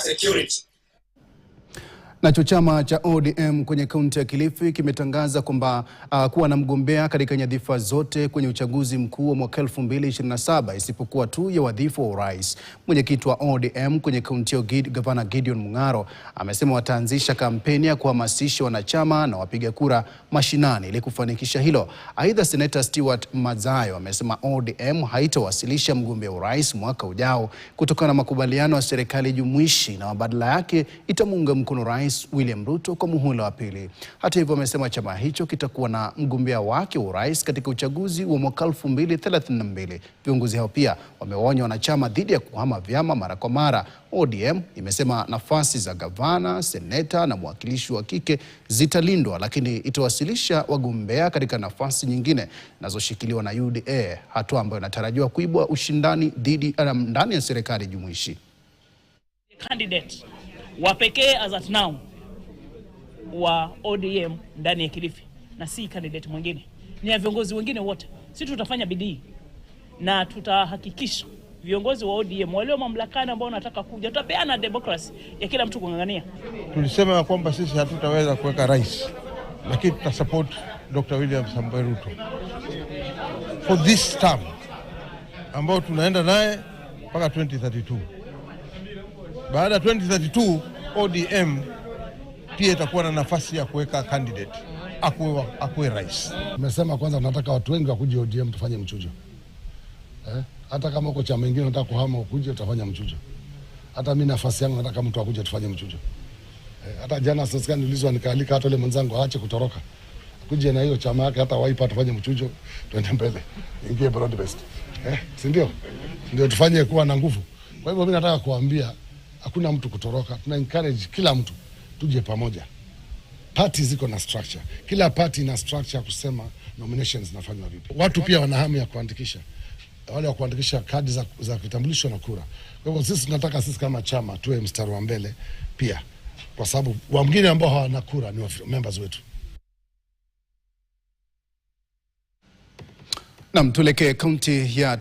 security. Nacho chama cha ODM kwenye kaunti ya Kilifi kimetangaza kwamba kuwa na mgombea katika nyadhifa zote kwenye uchaguzi mkuu wa mwaka 2027 isipokuwa tu ya wadhifa wa urais. Mwenyekiti wa ODM kwenye kaunti ya Gavana Gideon Mung'aro amesema wataanzisha kampeni ya kuhamasisha wanachama na wapiga kura mashinani ili kufanikisha hilo. Aidha, Seneta Stewart Madzayo amesema ODM haitawasilisha mgombea urais mwaka ujao kutokana na makubaliano ya serikali jumuishi na badala yake itamuunga mkono Rais William Ruto kwa muhula wa pili. Hata hivyo, amesema chama hicho kitakuwa na mgombea wake wa urais katika uchaguzi wa mwaka 2032. Viongozi hao pia wamewaonya wanachama dhidi ya kuhama vyama mara kwa mara. ODM imesema nafasi za gavana, seneta na mwakilishi wa kike zitalindwa, lakini itawasilisha wagombea katika nafasi nyingine zinazoshikiliwa na UDA, hatua ambayo inatarajiwa kuibua ushindani ndani ya serikali jumuishi. Candidate wa pekee as at now wa ODM ndani ya Kilifi na si candidate mwingine, ni ya viongozi wengine wote. Sisi tutafanya bidii na tutahakikisha viongozi wa ODM walio mamlakani ambao wanataka kuja, tutapeana democracy ya kila mtu kung'ang'ania. Tulisema kwamba sisi hatutaweza kuweka rais, lakini tutasupport Dr. William Samoei Ruto for this term ambao tunaenda naye mpaka 2032. Baada ya 2032 ODM pia itakuwa na nafasi ya kuweka candidate akuwe rais. Tumesema kwanza tunataka watu wengi wakuje ODM tufanye mchujo. Hata kama uko chama kingine unataka kuhama ukuje utafanya mchujo. Hata mimi nafasi yangu nataka mtu akuje tufanye mchujo. Hata jana sasa nilizwa nikaalika hata yule mwenzangu aache kutoroka. Kuje na hiyo chama yake hata Wiper tufanye mchujo tuende mbele. Ingie broad based. Si ndio? Ndio tufanye kuwa na nguvu. Kwa hivyo mimi nataka kuambia hakuna mtu kutoroka. Tuna encourage kila mtu tuje pamoja. Party ziko na structure. Kila party ina structure kusema nominations zinafanywa vipi. Watu pia wana hamu ya kuandikisha. Wale wa kuandikisha kadi za vitambulisho na kura. Kwa hivyo sisi tunataka sisi kama chama tuwe mstari wa mbele pia. Kwa sababu wengine ambao hawana kura ni members wetu. Naam, tuelekee kaunti ya